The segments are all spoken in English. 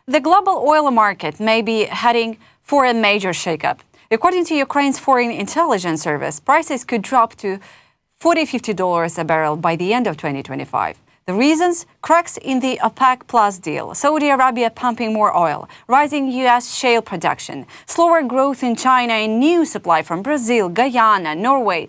the global oil market may be heading for a major shakeup. According to Ukraine's Foreign Intelligence Service, prices could drop to $40-50 a barrel by the end of 2025. The reasons? Cracks in the OPEC Plus deal, Saudi Arabia pumping more oil, rising U.S. shale production, slower growth in China and new supply from Brazil, Guyana, Norway.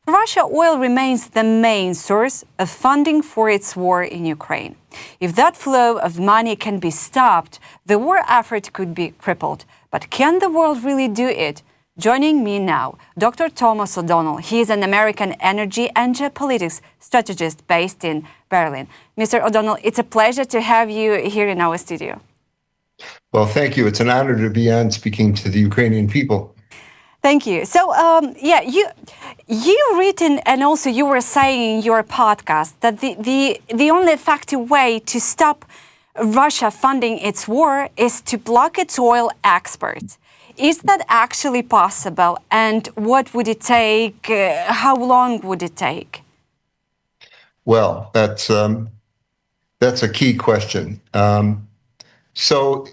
For Russia, oil remains the main source of funding for its war in Ukraine. If that flow of money can be stopped, the war effort could be crippled. But can the world really do it? Joining me now, Dr. Thomas O'Donnell. He is an American energy and geopolitics strategist based in Berlin. Mr. O'Donnell, it's a pleasure to have you here in our studio. Well, thank you. It's an honor to be on speaking to the Ukrainian people. Thank you. So, you written and also you were saying in your podcast that the only effective way to stop Russia funding its war is to block its oil exports. Is that actually possible? And what would it take? How long would it take? Well, that's a key question. So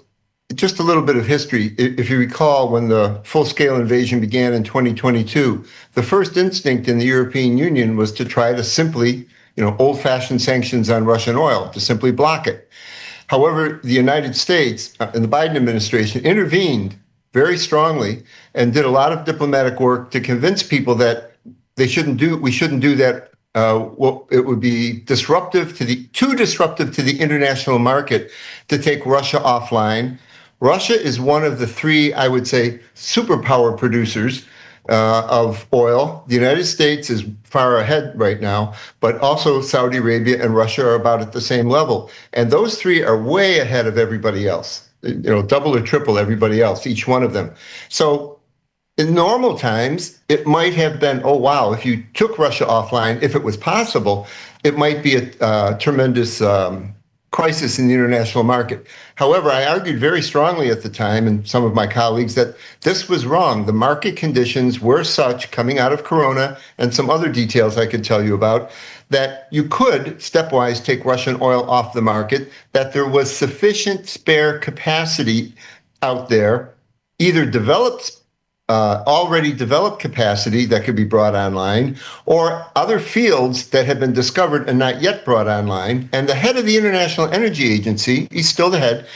just a little bit of history. If you recall, when the full-scale invasion began in 2022, the first instinct in the European Union was to try to simply, old-fashioned sanctions on Russian oil, to simply block it. However, the United States and the Biden administration intervened very strongly and did a lot of diplomatic work to convince people that we shouldn't do that. It would be too disruptive to the international market to take Russia offline. Russia is one of the three, I would say, superpower producers of oil. The United States is far ahead right now, but also Saudi Arabia and Russia are about at the same level. And those three are way ahead of everybody else, double or triple everybody else, each one of them. So in normal times, it might have been, oh, wow, if you took Russia offline, if it was possible, it might be a tremendous crisis in the international market. However, I argued very strongly at the time, and some of my colleagues, that this was wrong. The market conditions were such, coming out of Corona and some other details I could tell you about, that you could stepwise take Russian oil off the market, that there was sufficient spare capacity out there, either already developed capacity that could be brought online, or other fields that have been discovered and not yet brought online. And the head of the International Energy Agency, he's still the head,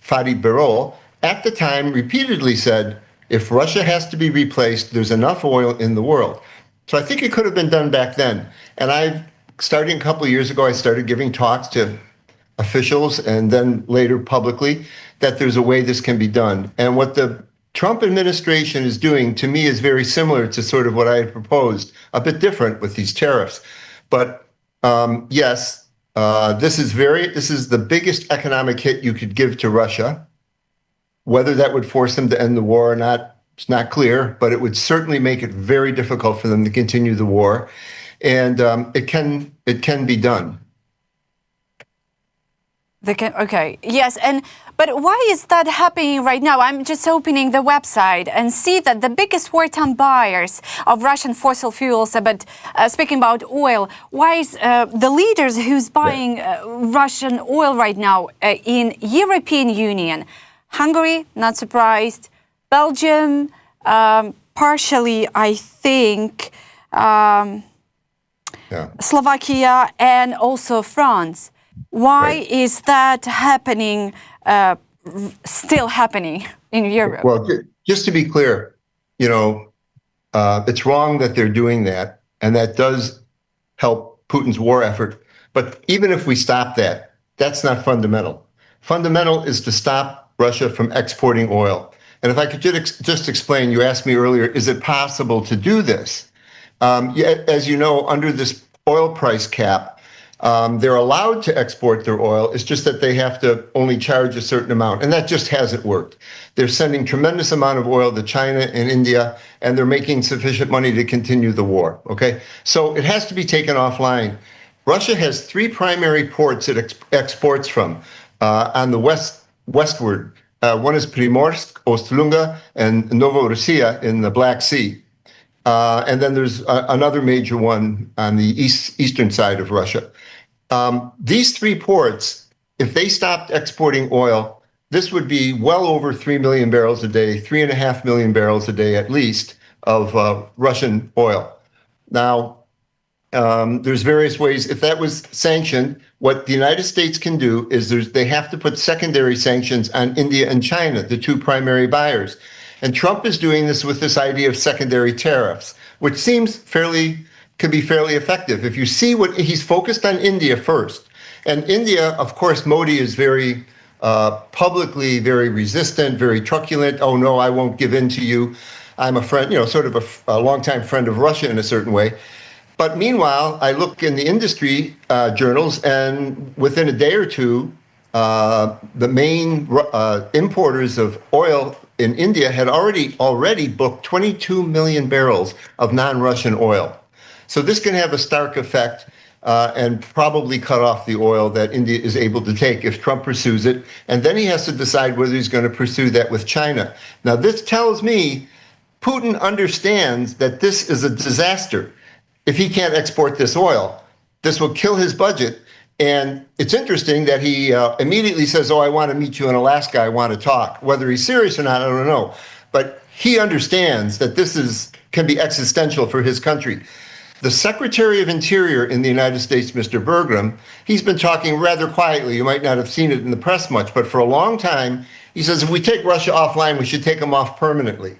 Fatih Birol, at the time repeatedly said, if Russia has to be replaced, there's enough oil in the world. So I think it could have been done back then. And starting a couple of years ago, I started giving talks to officials and then later publicly that there's a way this can be done. And what the Trump administration is doing, to me, is very similar to sort of what I had proposed, a bit different with these tariffs. But yes, this is the biggest economic hit you could give to Russia. Whether that would force them to end the war or not, it's not clear, but it would certainly make it very difficult for them to continue the war. And it can be done. Okay, yes, but why is that happening right now? I'm just opening the website and see that the biggest wartime buyers of Russian fossil fuels, but speaking about oil, why is the leaders who's buying Russian oil right now in European Union? Hungary, not surprised. Belgium, partially, I think. Slovakia and also France. Why is that happening, still happening in Europe? Well, just to be clear, it's wrong that they're doing that, and that does help Putin's war effort. But even if we stop that, that's not fundamental. Fundamental is to stop Russia from exporting oil. And if I could just explain, you asked me earlier, is it possible to do this? As you know, under this oil price cap, they're allowed to export their oil. It's just that they have to only charge a certain amount. And that just hasn't worked. They're sending tremendous amount of oil to China and India, and they're making sufficient money to continue the war. Okay, so it has to be taken offline. Russia has three primary ports it exports from on the westward. One is Primorsk, Ost-Lunga, and Novorossiya in the Black Sea. And then there's another major one on the eastern side of Russia. These three ports, if they stopped exporting oil, this would be well over 3 million barrels a day, 3.5 million barrels a day at least of Russian oil. Now, there's various ways. If that was sanctioned, what the United States can do is they have to put secondary sanctions on India and China, the two primary buyers. And Trump is doing this with this idea of secondary tariffs, which seems could be fairly effective. If you see what he's focused on India first. And India, of course, Modi is very publicly very resistant, very truculent. Oh, no, I won't give in to you. I'm a friend, sort of a longtime friend of Russia in a certain way. But meanwhile, I look in the industry journals, and within a day or two, the main importers of oil in India had already booked 22 million barrels of non-Russian oil. So this can have a stark effect and probably cut off the oil that India is able to take if Trump pursues it. And then he has to decide whether he's going to pursue that with China. Now, this tells me Putin understands that this is a disaster. If he can't export this oil, this will kill his budget. And it's interesting that he immediately says, oh, I want to meet you in Alaska. I want to talk. Whether he's serious or not, I don't know. But he understands that this can be existential for his country. The Secretary of Interior in the United States, Mr. Bergram, he's been talking rather quietly. You might not have seen it in the press much, but for a long time, he says, if we take Russia offline, we should take them off permanently.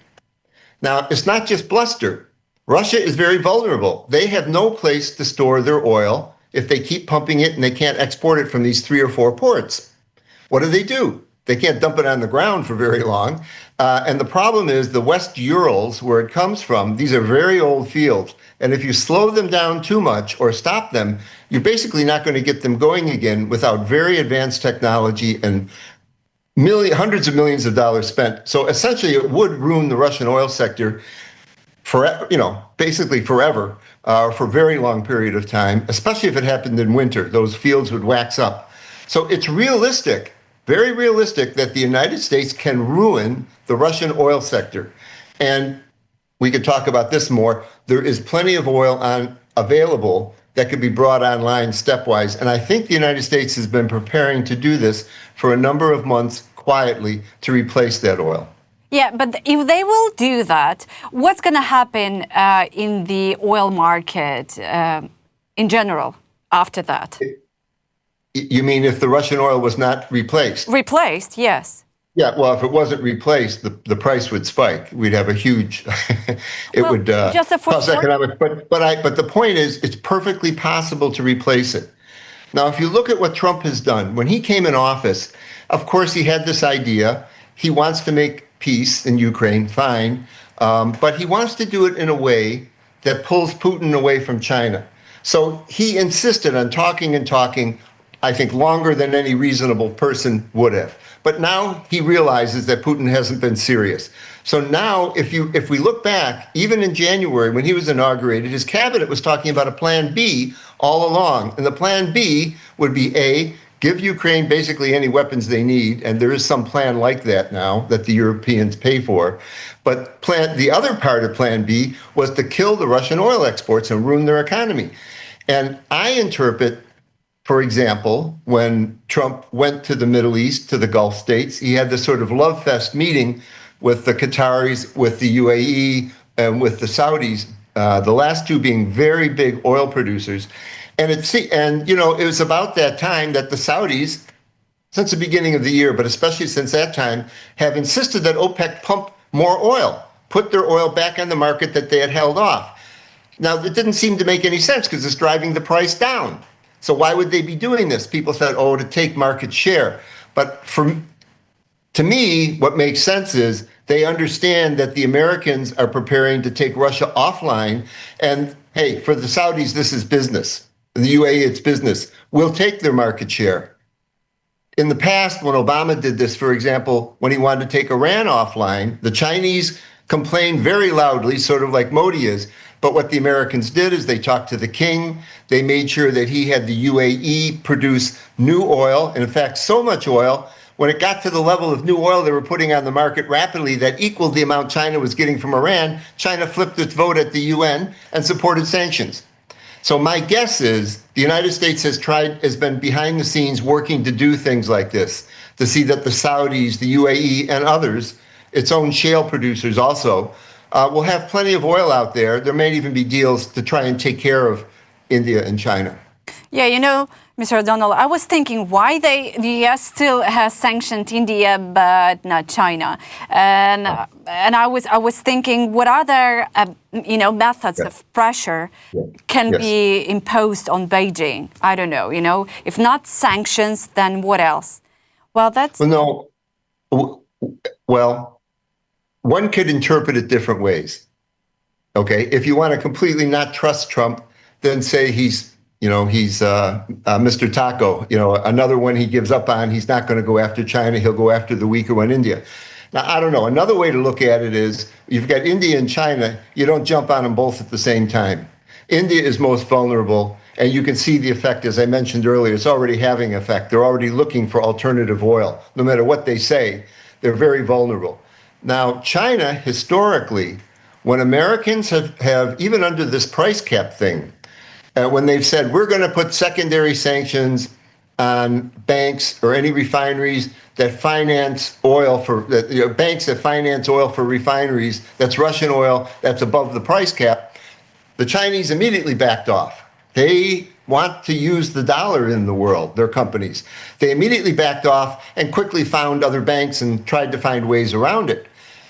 Now, it's not just bluster. Russia is very vulnerable. They have no place to store their oil if they keep pumping it and they can't export it from these 3 or 4 ports. What do? They can't dump it on the ground for very long. And the problem is the West Urals, where it comes from, these are very old fields. And if you slow them down too much or stop them, you're basically not going to get them going again without very advanced technology and hundreds of millions of dollars spent. So essentially, it would ruin the Russian oil sector basically forever, for a very long period of time, especially if it happened in winter. Those fields would wax up. So it's realistic, very realistic, that the United States can ruin the Russian oil sector. And we could talk about this more. There is plenty of oil available that could be brought online stepwise. And I think the United States has been preparing to do this for a number of months quietly to replace that oil. Yeah, but if they will do that, what's going to happen in the oil market in general after that? You mean if the Russian oil was not replaced? Replaced, yes. Yeah, well, if it wasn't replaced, the price would spike. We'd have a huge, would cause economic. But the point is, it's perfectly possible to replace it. Now, if you look at what Trump has done, when he came in office, of course, he had this idea. He wants to make peace in Ukraine, fine, but he wants to do it in a way that pulls Putin away from China. So he insisted on talking, I think, longer than any reasonable person would have. But now he realizes that Putin hasn't been serious. So now, if we look back, even in January when he was inaugurated, his cabinet was talking about a plan B all along. And the plan B would be A, give Ukraine basically any weapons they need, and there is some plan like that now that the Europeans pay for. But the other part of Plan B was to kill the Russian oil exports and ruin their economy. And I interpret, for example, when Trump went to the Middle East, to the Gulf states, he had this sort of love fest meeting with the Qataris, with the UAE, and with the Saudis, the last two being very big oil producers. And it was about that time that the Saudis, since the beginning of the year, but especially since that time, have insisted that OPEC pump more oil, put their oil back on the market that they had held off. Now, it didn't seem to make any sense because it's driving the price down. So why would they be doing this? People said, to take market share. But to me, what makes sense is they understand that the Americans are preparing to take Russia offline. And hey, for the Saudis, this is business. In the UAE, it's business. We'll take their market share. In the past, when Obama did this, for example, when he wanted to take Iran offline, the Chinese complained very loudly, sort of like Modi is. But what the Americans did is they talked to the king. They made sure that he had the UAE produce new oil. And in fact, so much oil, when it got to the level of new oil they were putting on the market rapidly that equaled the amount China was getting from Iran, China flipped its vote at the UN and supported sanctions. So my guess is the United States has been behind the scenes working to do things like this, to see that the Saudis, the UAE, and others, its own shale producers also, will have plenty of oil out there. There may even be deals to try and take care of India and China. Yeah, Mr. O'Donnell, I was thinking why the US still has sanctioned India but not China, and I was thinking what other methods of pressure can be imposed on Beijing. I don't know. If not sanctions, then what else? Well, one could interpret it different ways. Okay, if you want to completely not trust Trump, then say he's Mr. Taco, another one he gives up on. He's not going to go after China. He'll go after the weaker one, India. Now, I don't know. Another way to look at it is you've got India and China. You don't jump on them both at the same time. India is most vulnerable, and you can see the effect, as I mentioned earlier. It's already having effect. They're already looking for alternative oil. No matter what they say, they're very vulnerable. Now, China, historically, when Americans have even under this price cap thing, when they've said, we're going to put secondary sanctions on banks or any refineries that finance oil banks that finance oil for refineries, that's Russian oil, that's above the price cap, the Chinese immediately backed off. They want to use the dollar in the world, their companies. They immediately backed off and quickly found other banks and tried to find ways around it.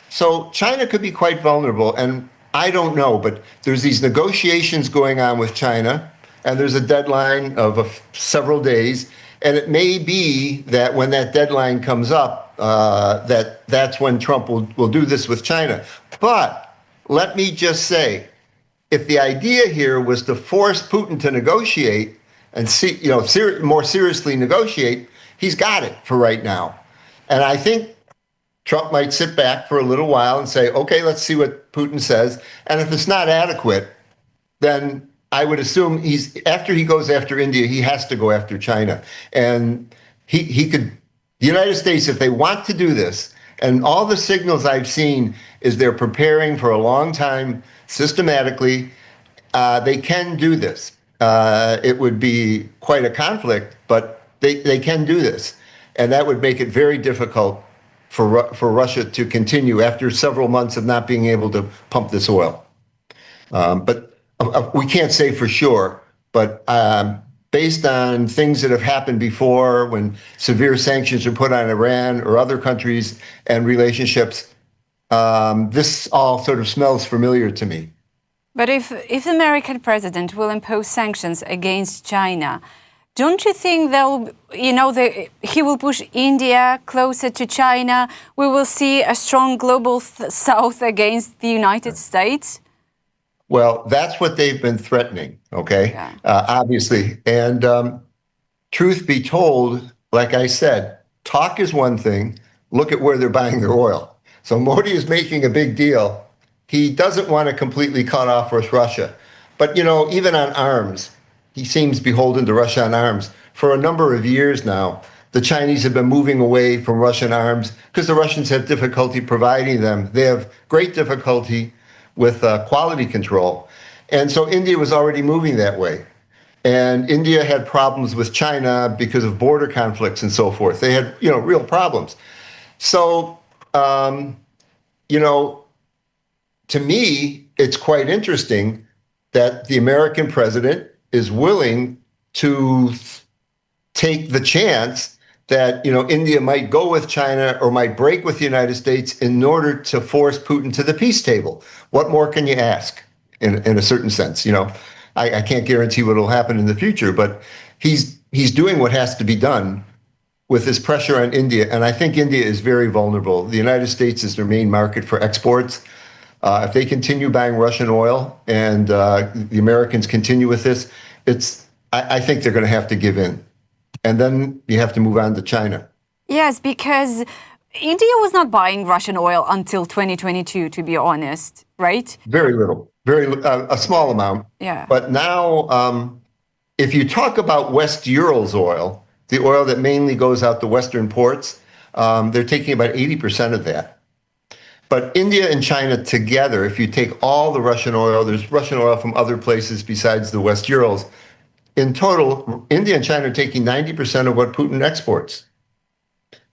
So China could be quite vulnerable, and I don't know, but there's these negotiations going on with China, and there's a deadline of several days, and it may be that when that deadline comes up, that's when Trump will do this with China. But let me just say, if the idea here was to force Putin to negotiate and more seriously negotiate, he's got it for right now. And I think Trump might sit back for a little while and say, okay, let's see what Putin says. And if it's not adequate, then I would assume after he goes after India, he has to go after China. And the United States, if they want to do this, and all the signals I've seen is they're preparing for a long time systematically, they can do this. It would be quite a conflict, but they can do this. And that would make it very difficult for Russia to continue after several months of not being able to pump this oil. But we can't say for sure, but based on things that have happened before when severe sanctions are put on Iran or other countries and relationships, this all sort of smells familiar to me. But if the American president will impose sanctions against China, don't you think he will push India closer to China? We will see a strong global south against the United States? Well, that's what they've been threatening, okay? Yeah. Obviously. And truth be told, like I said, talk is one thing. Look at where they're buying their oil. So Modi is making a big deal. He doesn't want to completely cut off with Russia. But, even on arms, he seems beholden to Russia on arms. For a number of years now, the Chinese have been moving away from Russian arms because the Russians have difficulty providing them. They have great difficulty with quality control. And so India was already moving that way. And India had problems with China because of border conflicts and so forth. They had, real problems. So, to me, it's quite interesting that the American president is willing to take the chance that, India might go with China or might break with the United States in order to force Putin to the peace table. What more can you ask in a certain sense? I can't guarantee what will happen in the future, but he's doing what has to be done with this pressure on India. And I think India is very vulnerable. The United States is their main market for exports. If they continue buying Russian oil and the Americans continue with this, I think they're going to have to give in. And then you have to move on to China. Yes, because India was not buying Russian oil until 2022, to be honest, right? Very little, a small amount. Yeah. But now, if you talk about West Urals oil, the oil that mainly goes out to Western ports, they're taking about 80% of that. But India and China together, if you take all the Russian oil, there's Russian oil from other places besides the West Urals. In total, India and China are taking 90% of what Putin exports.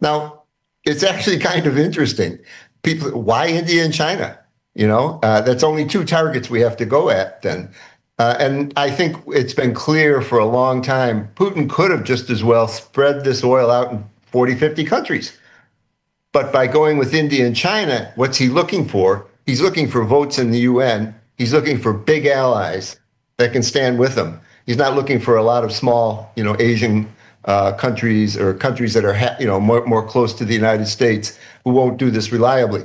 Now, it's actually kind of interesting. People, why India and China? That's only two targets we have to go at then. And I think it's been clear for a long time, Putin could have just as well spread this oil out in 40, 50 countries. But by going with India and China, what's he looking for? He's looking for votes in the UN. He's looking for big allies that can stand with him. He's not looking for a lot of small, Asian countries or countries that are, more close to the United States who won't do this reliably.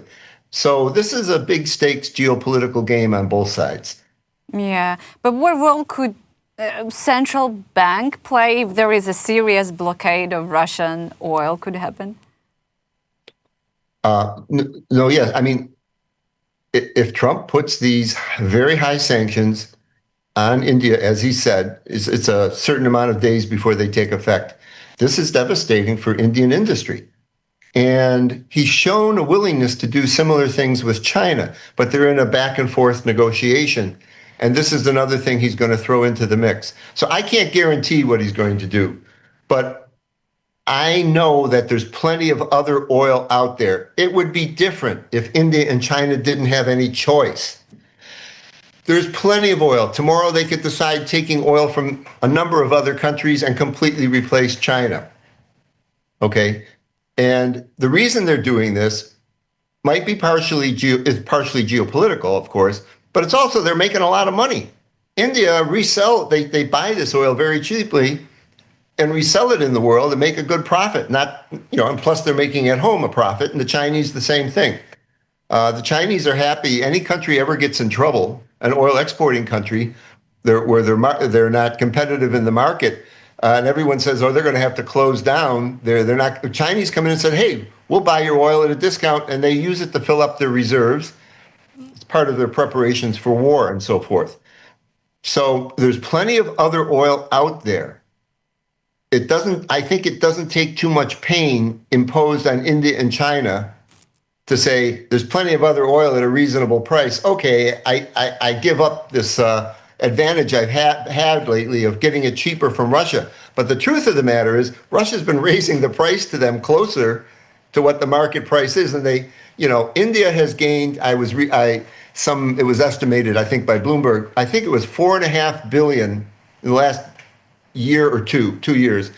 So this is a big stakes geopolitical game on both sides. Yeah, but what role could central bank play if there is a serious blockade of Russian oil could happen? No, yes. I mean, if Trump puts these very high sanctions on India, as he said, it's a certain amount of days before they take effect. This is devastating for Indian industry. And he's shown a willingness to do similar things with China, but they're in a back and forth negotiation. And this is another thing he's going to throw into the mix. So I can't guarantee what he's going to do, but I know that there's plenty of other oil out there. It would be different if India and China didn't have any choice. There's plenty of oil. Tomorrow they could decide taking oil from a number of other countries and completely replace China. Okay? And the reason they're doing this might be partially geopolitical, of course, but it's also they're making a lot of money. India they buy this oil very cheaply and resell it in the world and make a good profit. And plus they're making at home a profit, and the Chinese the same thing. The Chinese are happy. Any country ever gets in trouble, an oil exporting country, where they're not competitive in the market, and everyone says, oh, they're going to have to close down. They're not. The Chinese come in and said, hey, we'll buy your oil at a discount, and they use it to fill up their reserves. It's part of their preparations for war and so forth. So there's plenty of other oil out there. I think it doesn't take too much pain imposed on India and China to say there's plenty of other oil at a reasonable price. Okay, I give up this advantage I've had lately of getting it cheaper from Russia. But the truth of the matter is Russia's been raising the price to them closer to what the market price is. And India has gained, it was estimated, I think by Bloomberg, I think it was $4.5 billion in the last year or 2 years,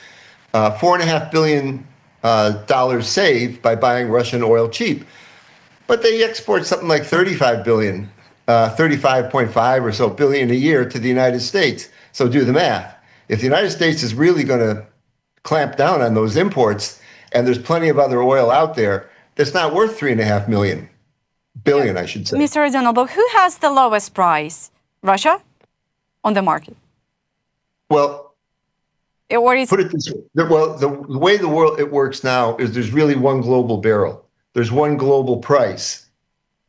$4.5 billion dollars saved by buying Russian oil cheap. But they export something like 35 billion, 35.5 or so billion a year to the United States. So do the math. If the United States is really going to clamp down on those imports, and there's plenty of other oil out there, that's not worth $3.5 billion, I should say. Mr. Donalbaum, who has the lowest price? Russia on the market? Well, put it this way. The way it works now is there's really one global barrel. There's one global price.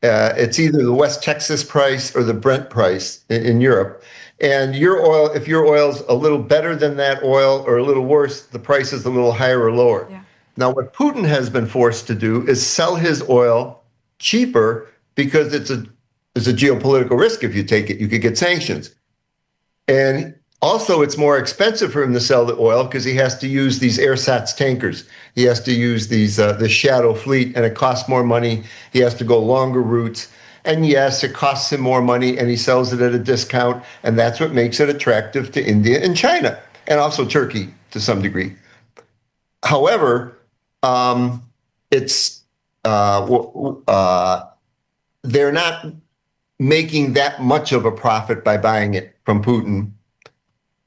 It's either the West Texas price or the Brent price in Europe. And if your oil's a little better than that oil or a little worse, the price is a little higher or lower. Yeah. Now, what Putin has been forced to do is sell his oil cheaper because it's a geopolitical risk. If you take it, you could get sanctions. And also, it's more expensive for him to sell the oil because he has to use these ersatz tankers. He has to use the shadow fleet, and it costs more money. He has to go longer routes. And yes, it costs him more money, and he sells it at a discount. And that's what makes it attractive to India and China, and also Turkey to some degree. However, they're not making that much of a profit by buying it from Putin,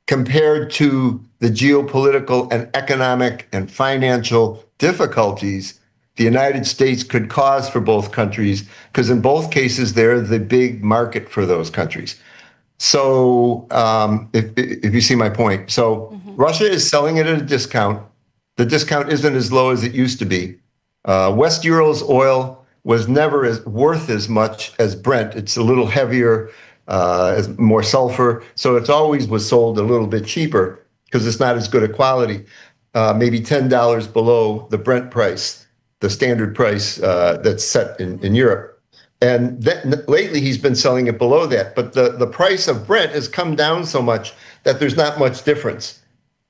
compared to the geopolitical and economic and financial difficulties the United States could cause for both countries, because in both cases, they're the big market for those countries. So if you see my point. So Russia is selling it at a discount. The discount isn't as low as it used to be. West Ural's oil was never worth as much as Brent. It's a little heavier, more sulfur. So it's always was sold a little bit cheaper because it's not as good a quality, maybe $10 below the Brent price, the standard price that's set in Europe. And lately he's been selling it below that. But the price of Brent has come down so much that there's not much difference.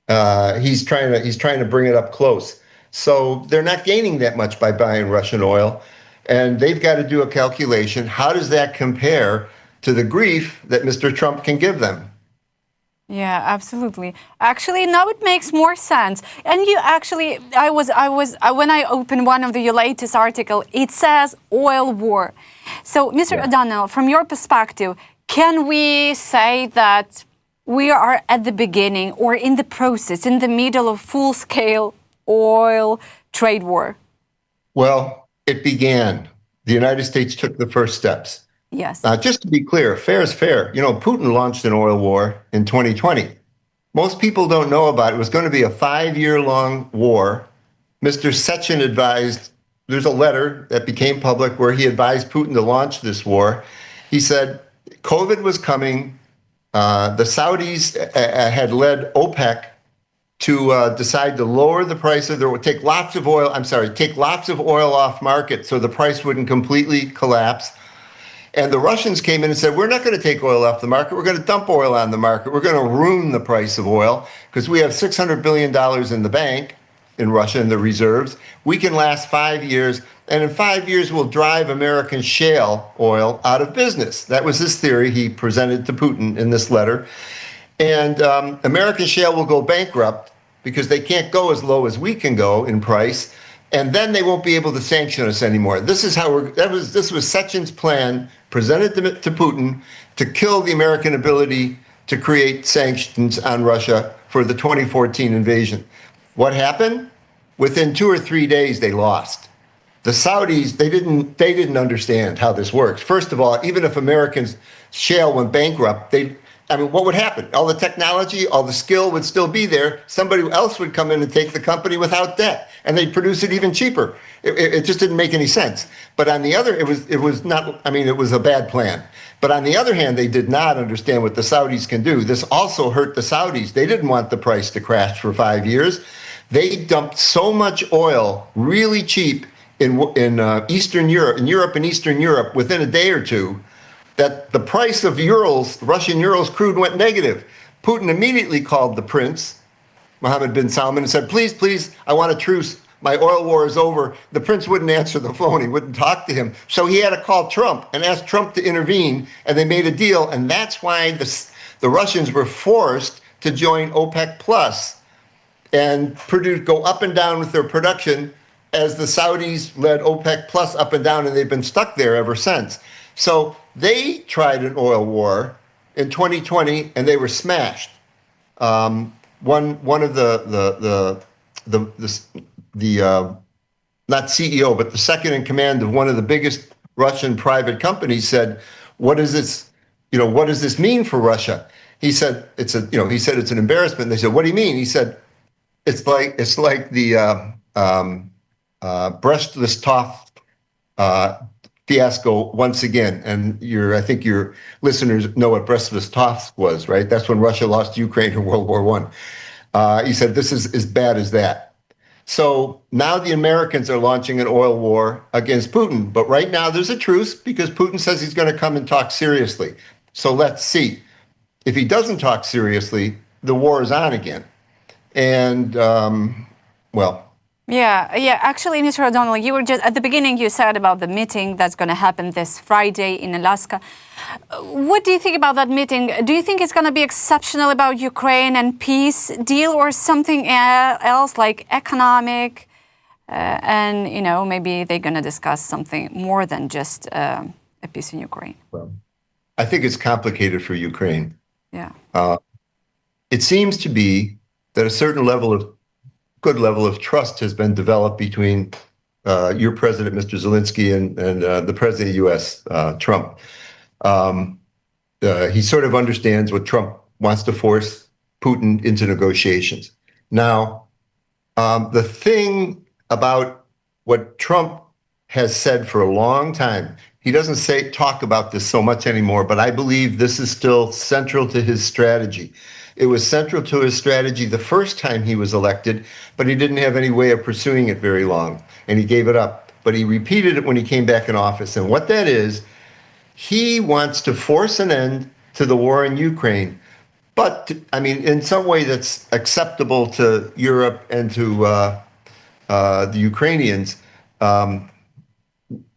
He's trying to bring it up close. So they're not gaining that much by buying Russian oil. And they've got to do a calculation. How does that compare to the grief that Mr. Trump can give them? Yeah, absolutely. Actually, now it makes more sense. And you actually, when I opened one of your latest article, it says oil war. So, Mr. O'Donnell, from your perspective, can we say that we are at the beginning or in the process, in the middle of full-scale oil trade war? Well, it began. The United States took the first steps. Yes. Just to be clear, fair is fair. Putin launched an oil war in 2020. Most people don't know about it. It was going to be a 5-year-long war. Mr. Sechin advised, there's a letter that became public where he advised Putin to launch this war. He said COVID was coming. The Saudis had led OPEC to decide to lower the price of take lots of oil off market so the price wouldn't completely collapse. And the Russians came in and said, we're not going to take oil off the market. We're going to dump oil on the market. We're going to ruin the price of oil because we have $600 billion in the bank in Russia in the reserves. We can last 5 years. And in 5 years, we'll drive American shale oil out of business. That was his theory he presented to Putin in this letter. And American shale will go bankrupt because they can't go as low as we can go in price. And then they won't be able to sanction us anymore. This was Sechin's plan presented to Putin to kill the American ability to create sanctions on Russia for the 2014 invasion. What happened? Within 2 or 3 days, they lost. The Saudis, they didn't understand how this works. First of all, even if Americans shale went bankrupt, what would happen? All the technology, all the skill would still be there. Somebody else would come in and take the company without debt, and they'd produce it even cheaper. It just didn't make any sense. But on the other, it was a bad plan. But on the other hand, they did not understand what the Saudis can do. This also hurt the Saudis. They didn't want the price to crash for 5 years. They dumped so much oil really cheap in Eastern Europe, and Eastern Europe, within a day or two, that the price of Russian Urals crude went negative. Putin immediately called the prince, Mohammed bin Salman, and said, please, I want a truce. My oil war is over. The prince wouldn't answer the phone. He wouldn't talk to him. So he had to call Trump and ask Trump to intervene, and they made a deal. And that's why the Russians were forced to join OPEC Plus and go up and down with their production as the Saudis led OPEC Plus up and down, and they've been stuck there ever since. So they tried an oil war in 2020, and they were smashed. One of the not CEO, but the second in command of one of the biggest Russian private companies said, "What does this mean for Russia?" He said it's an embarrassment. They said, "What do you mean?" He said, "It's like the Brest-Litovsk fiasco once again." And I think your listeners know what Brest-Litovsk was, right? That's when Russia lost Ukraine in World War I. He said, this is as bad as that. So now the Americans are launching an oil war against Putin. But right now there's a truce because Putin says he's going to come and talk seriously. So let's see. If he doesn't talk seriously, the war is on again. And, Yeah. Actually, Mr. O'Donnell, you were just at the beginning. You said about the meeting that's going to happen this Friday in Alaska. What do you think about that meeting? Do you think it's going to be exceptional about Ukraine and peace deal, or something else like economic? And maybe they're going to discuss something more than just a peace in Ukraine. Well, I think it's complicated for Ukraine. Yeah. It seems to be that a certain good level of trust has been developed between your president, Mr. Zelensky, and the president of the U.S., Trump. He sort of understands what Trump wants to force Putin into negotiations. Now, the thing about what Trump has said for a long time, he doesn't talk about this so much anymore, but I believe this is still central to his strategy. It was central to his strategy the first time he was elected, but he didn't have any way of pursuing it very long, and he gave it up. But he repeated it when he came back in office. And what that is, he wants to force an end to the war in Ukraine, but, in some way that's acceptable to Europe and to the Ukrainians,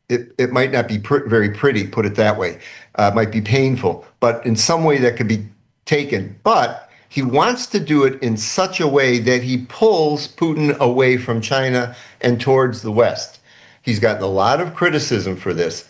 it might not be very pretty, put it that way. It might be painful, but in some way that could be taken. But he wants to do it in such a way that he pulls Putin away from China and towards the West. He's gotten a lot of criticism for this,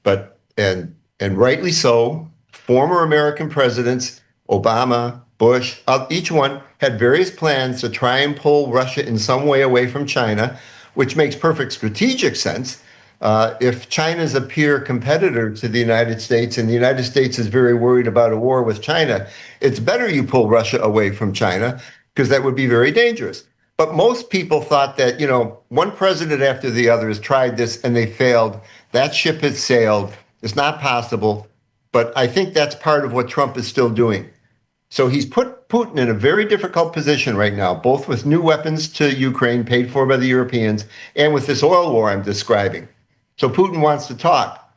but and rightly so. Former American presidents, Obama, Bush, each one had various plans to try and pull Russia in some way away from China, which makes perfect strategic sense. If China's a peer competitor to the United States and the United States is very worried about a war with China, it's better you pull Russia away from China because that would be very dangerous. But most people thought that, one president after the other has tried this and they failed. That ship has sailed. It's not possible. But I think that's part of what Trump is still doing. So he's put Putin in a very difficult position right now, both with new weapons to Ukraine paid for by the Europeans and with this oil war I'm describing. So Putin wants to talk.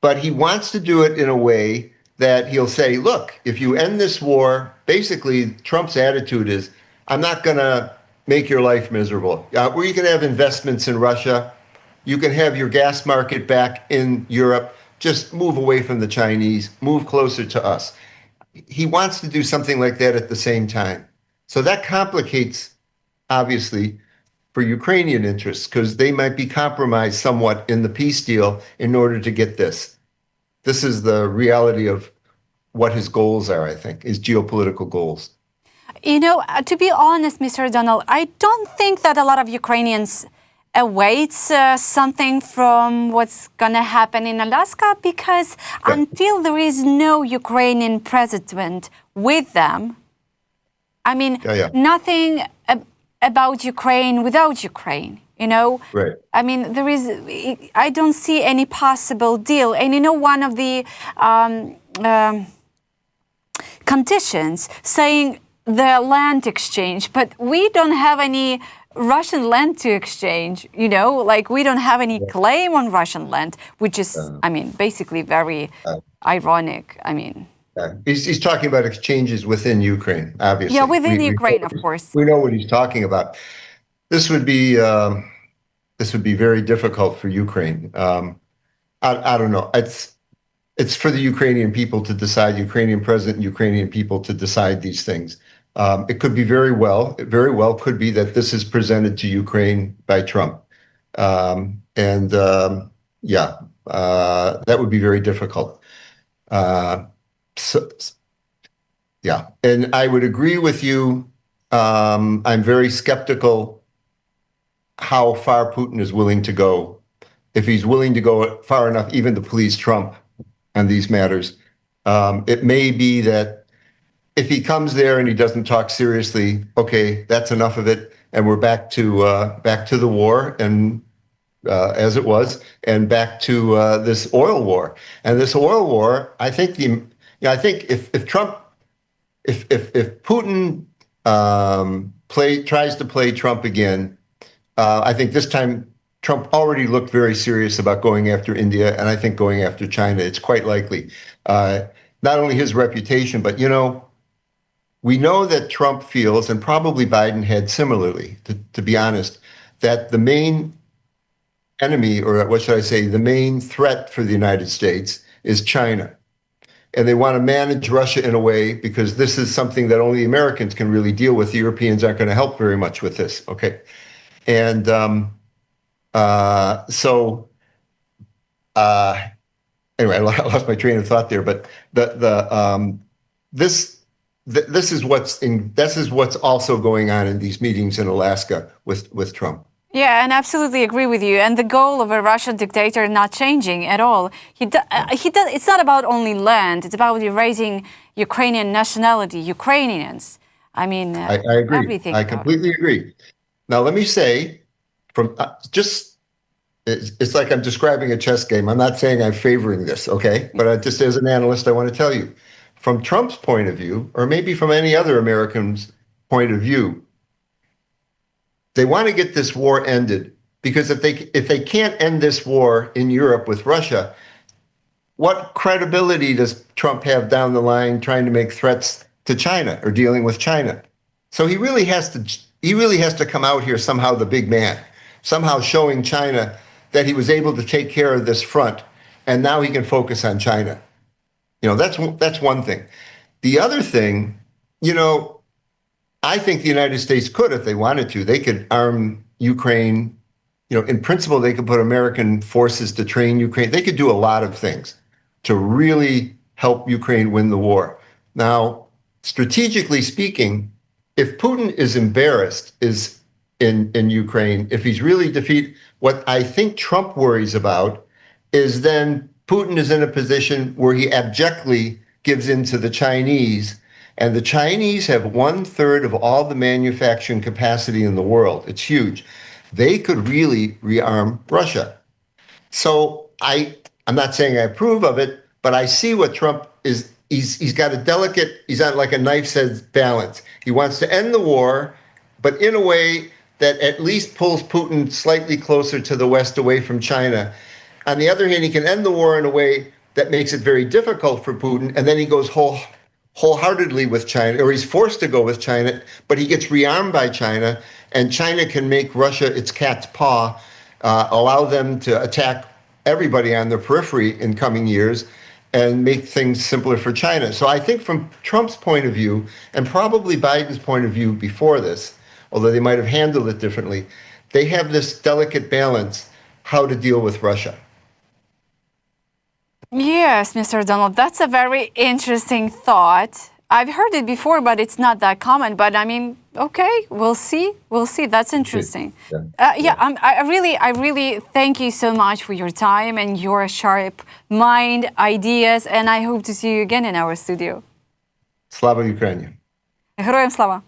But he wants to do it in a way that he'll say, look, if you end this war, basically Trump's attitude is, I'm not going to make your life miserable. Where you can have investments in Russia, you can have your gas market back in Europe. Just move away from the Chinese, move closer to us. He wants to do something like that at the same time. So that complicates, obviously, for Ukrainian interests, because they might be compromised somewhat in the peace deal in order to get this. This is the reality of what his goals are, I think, his geopolitical goals. To be honest, Mr. Donald, I don't think that a lot of Ukrainians awaits something from what's going to happen in Alaska, because until there is no Ukrainian president with them, nothing about Ukraine without Ukraine, Right. I don't see any possible deal. And one of the conditions saying the land exchange, but we don't have any Russian land to exchange, we don't have any claim on Russian land, which is, basically very ironic. He's talking about exchanges within Ukraine, obviously. Yeah, within Ukraine, of course. We know what he's talking about. This would be very difficult for Ukraine. I don't know. It's for the Ukrainian people to decide, Ukrainian president, Ukrainian people to decide these things. It could be very well could be that this is presented to Ukraine by Trump. That would be very difficult. And I would agree with you. I'm very skeptical how far Putin is willing to go. If he's willing to go far enough even to please Trump on these matters. It may be that if he comes there and he doesn't talk seriously, okay, that's enough of it, and we're back to the war and as it was, and back to this oil war. And this oil war, I think if Putin tries to play Trump again, I think this time Trump already looked very serious about going after India, and I think going after China. It's quite likely. Not only his reputation, but we know that Trump feels, and probably Biden had similarly, to be honest, that the main enemy, or what should I say, the main threat for the United States is China. And they want to manage Russia in a way, because this is something that only Americans can really deal with. The Europeans aren't going to help very much with this. Okay. And anyway, I lost my train of thought there, but this is what's also going on in these meetings in Alaska with Trump. Yeah, and absolutely agree with you. And the goal of a Russian dictator not changing at all. It's not about only land. It's about erasing Ukrainian nationality, Ukrainians. I agree. Everything. I completely agree. Now, let me say, it's like I'm describing a chess game. I'm not saying I'm favoring this, okay? But just as an analyst, I want to tell you, from Trump's point of view, or maybe from any other American's point of view, they want to get this war ended, because if they can't end this war in Europe with Russia, what credibility does Trump have down the line trying to make threats to China or dealing with China? So he really has to he really has to come out here somehow the big man, somehow showing China that he was able to take care of this front, and now he can focus on China. That's one thing. The other thing, I think the United States could, if they wanted to, they could arm Ukraine. In principle, they could put American forces to train Ukraine. They could do a lot of things to really help Ukraine win the war. Now, strategically speaking, if Putin is embarrassed in Ukraine, if he's really defeated, what I think Trump worries about is then Putin is in a position where he abjectly gives in to the Chinese, and the Chinese have 1/3 of all the manufacturing capacity in the world. It's huge. They could really rearm Russia. So I'm not saying I approve of it, but I see what Trump is. He's got a delicate, he's on like a knife's edge balance. He wants to end the war, but in a way that at least pulls Putin slightly closer to the West, away from China. On the other hand, he can end the war in a way that makes it very difficult for Putin, and then he goes wholeheartedly with China, or he's forced to go with China, but he gets rearmed by China, and China can make Russia its cat's paw, allow them to attack everybody on the periphery in coming years, and make things simpler for China. So I think from Trump's point of view, and probably Biden's point of view before this, although they might have handled it differently, they have this delicate balance how to deal with Russia. Yes, Mr. Donald, that's a very interesting thought. I've heard it before, but it's not that common. But I mean, okay, we'll see. We'll see. That's interesting. I really thank you so much for your time and your sharp mind, ideas, and I hope to see you again in our studio. Slava Ukraini. Героям слава!